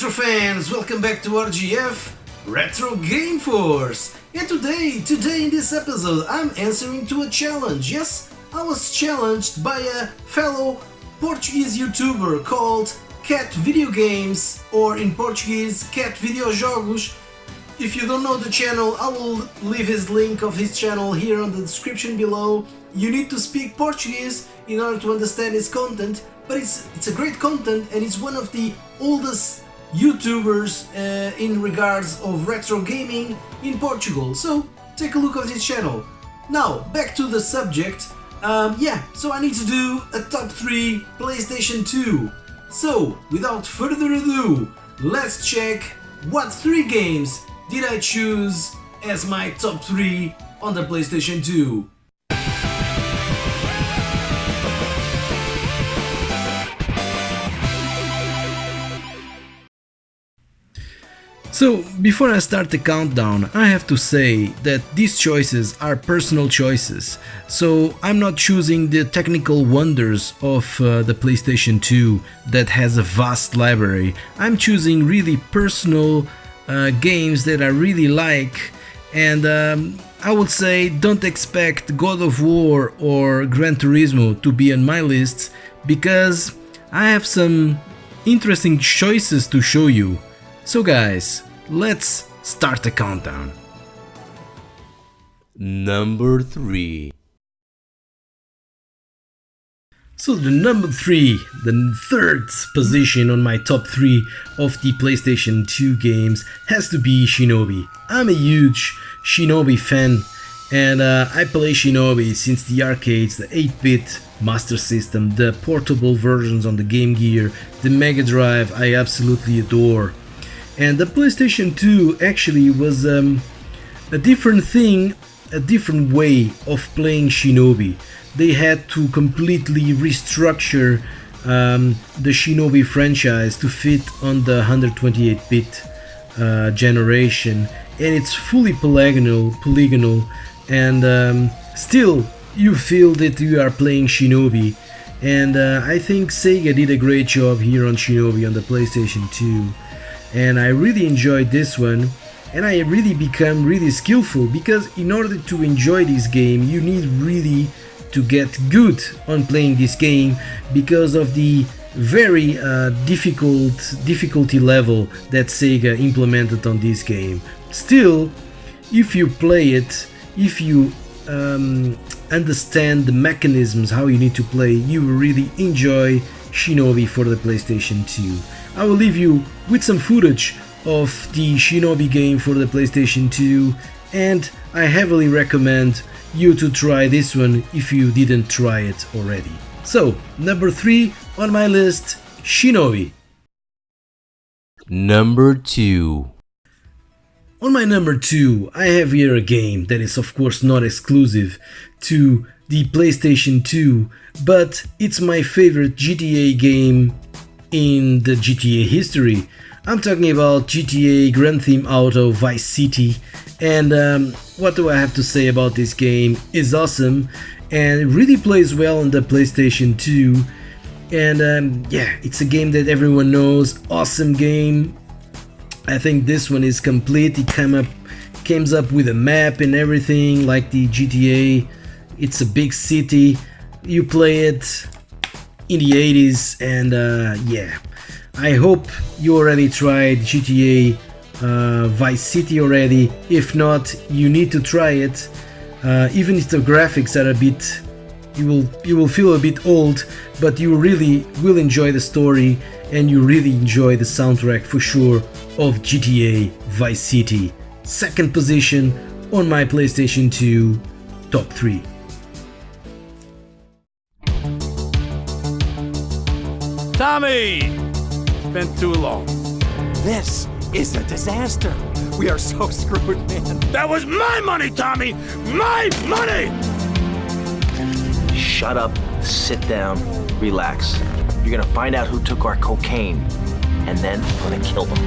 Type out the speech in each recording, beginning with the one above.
retro fans, welcome back to RGF RetroGameForce. And today in this episode I'm answering to a challenge. Yes, I was challenged by a fellow Portuguese YouTuber called Cat Video Games, or in Portuguese Cat Videojogos. If you don't know the channel, I will leave his link of his channel here on the description below. You need to speak Portuguese in order to understand his content, but it's a great content, and it's one of the oldest YouTubers in regards of retro gaming in Portugal. So take a look at his channel. Now back to the subject. So I need to do a top 3 PlayStation 2. So without further ado, let's check what 3 games did I choose as my top 3 on the PlayStation 2. So, before I start the countdown, I have to say that these choices are personal choices, so I'm not choosing the technical wonders of the PlayStation 2 that has a vast library. I'm choosing really personal games that I really like, and I would say don't expect God of War or Gran Turismo to be on my list, because I have some interesting choices to show you. So guys, let's start the countdown. Number 3. So the number 3, the third position on my top 3 of the PlayStation 2 games has to be Shinobi. I'm a huge Shinobi fan, and I play Shinobi since the arcades, the 8-bit Master System, the portable versions on the Game Gear, the Mega Drive I absolutely adore. And the PlayStation 2 actually was a different thing, a different way of playing Shinobi. They had to completely restructure the Shinobi franchise to fit on the 128-bit generation, and it's fully polygonal, and still you feel that you are playing Shinobi. And I think Sega did a great job here on Shinobi on the PlayStation 2. And I really enjoyed this one, and I really become really skillful, because in order to enjoy this game you need really to get good on playing this game, because of the very difficulty level that Sega implemented on this game. Still, if you play it, if you understand the mechanisms how you need to play, you will really enjoy Shinobi for the PlayStation 2. I will leave you with some footage of the Shinobi game for the PlayStation 2, and I heavily recommend you to try this one if you didn't try it already. So, number 3 on my list, Shinobi. Number 2. On my number 2, I have here a game that is of course not exclusive to the PlayStation 2, but it's my favorite GTA game in the GTA history. I'm talking about GTA Grand Theft Auto Vice City, and what do I have to say about this game? It's awesome, and it really plays well on the PlayStation 2, and it's a game that everyone knows. Awesome game. I think this one is complete. It came up with a map and everything like the GTA. It's a big city. You play it in the 80s, and I hope you already tried GTA Vice City already. If not, you need to try it. Even if the graphics are a bit, you will feel a bit old, but you really will enjoy the story, and you really enjoy the soundtrack for sure of GTA Vice City. Second position on my PlayStation 2 top 3. Tommy! It's been too long. This is a disaster. We are so screwed, man. That was my money, Tommy! My money! Shut up, sit down, relax. You're gonna find out who took our cocaine, and then I'm gonna kill them.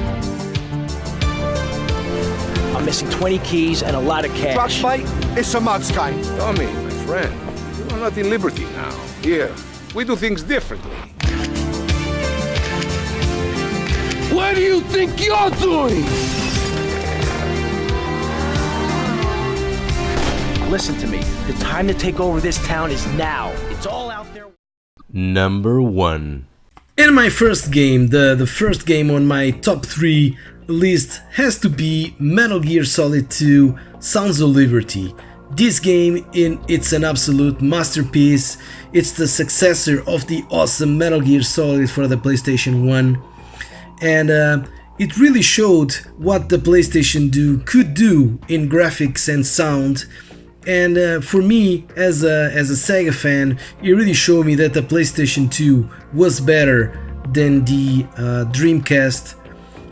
I'm missing 20 keys and a lot of cash. Drugs fight? It's a mudskine. Tommy, my friend, you are not in Liberty now. Here, we do things differently. Where What do you think you're doing? Listen to me. The time to take over this town is now. It's all out there. Number 1. And my first game, the first game on my top 3 list has to be Metal Gear Solid 2 Sons of Liberty. This game, it's an absolute masterpiece. It's the successor of the awesome Metal Gear Solid for the PlayStation 1. And it really showed what the PlayStation 2 could do in graphics and sound. And for me, as a Sega fan, it really showed me that the PlayStation 2 was better than the Dreamcast,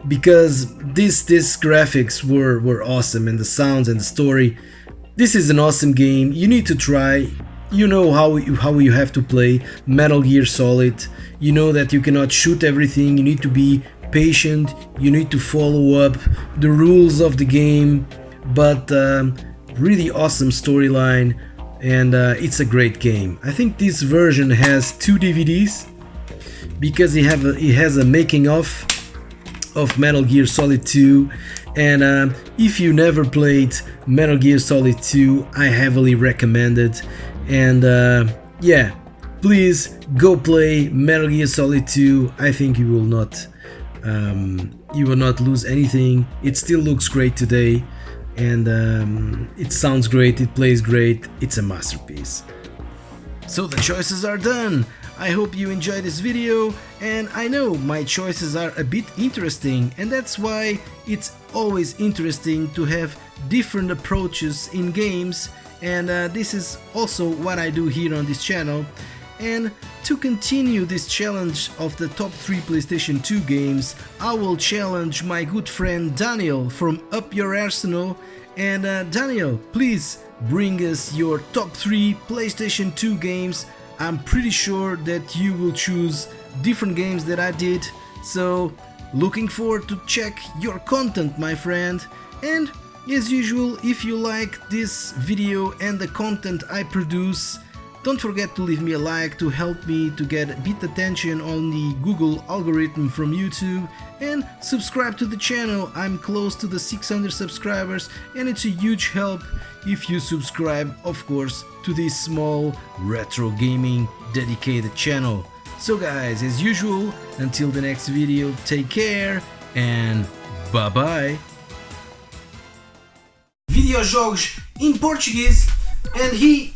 because these graphics were awesome, and the sounds and the story. This is an awesome game. You need to try. You know how you have to play Metal Gear Solid. You know that you cannot shoot everything. You need to be patient. You need to follow up the rules of the game. But really awesome storyline, and it's a great game. I think this version has 2 DVDs because it has a making of Metal Gear Solid 2. And if you never played Metal Gear Solid 2, I heavily recommend it. And yeah, please go play Metal Gear Solid 2. I think you will not lose anything. It still looks great today, and it sounds great, it plays great, it's a masterpiece. So the choices are done. I hope you enjoyed this video, and I know my choices are a bit interesting, and that's why it's always interesting to have different approaches in games, and this is also what I do here on this channel. And to continue this challenge of the top 3 PlayStation 2 games, I will challenge my good friend Daniel from Up Your Arsenal. And Daniel, please bring us your top 3 PlayStation 2 games. I'm pretty sure that you will choose different games that I did, so looking forward to check your content, my friend. And as usual, if you like this video and the content I produce, don't forget to leave me a like to help me to get a bit attention on the Google algorithm from YouTube, and subscribe to the channel. I'm close to the 600 subscribers, and it's a huge help if you subscribe, of course, to this small retro gaming dedicated channel. So guys, as usual, until the next video, take care and bye bye. Videojogos in Portuguese, and he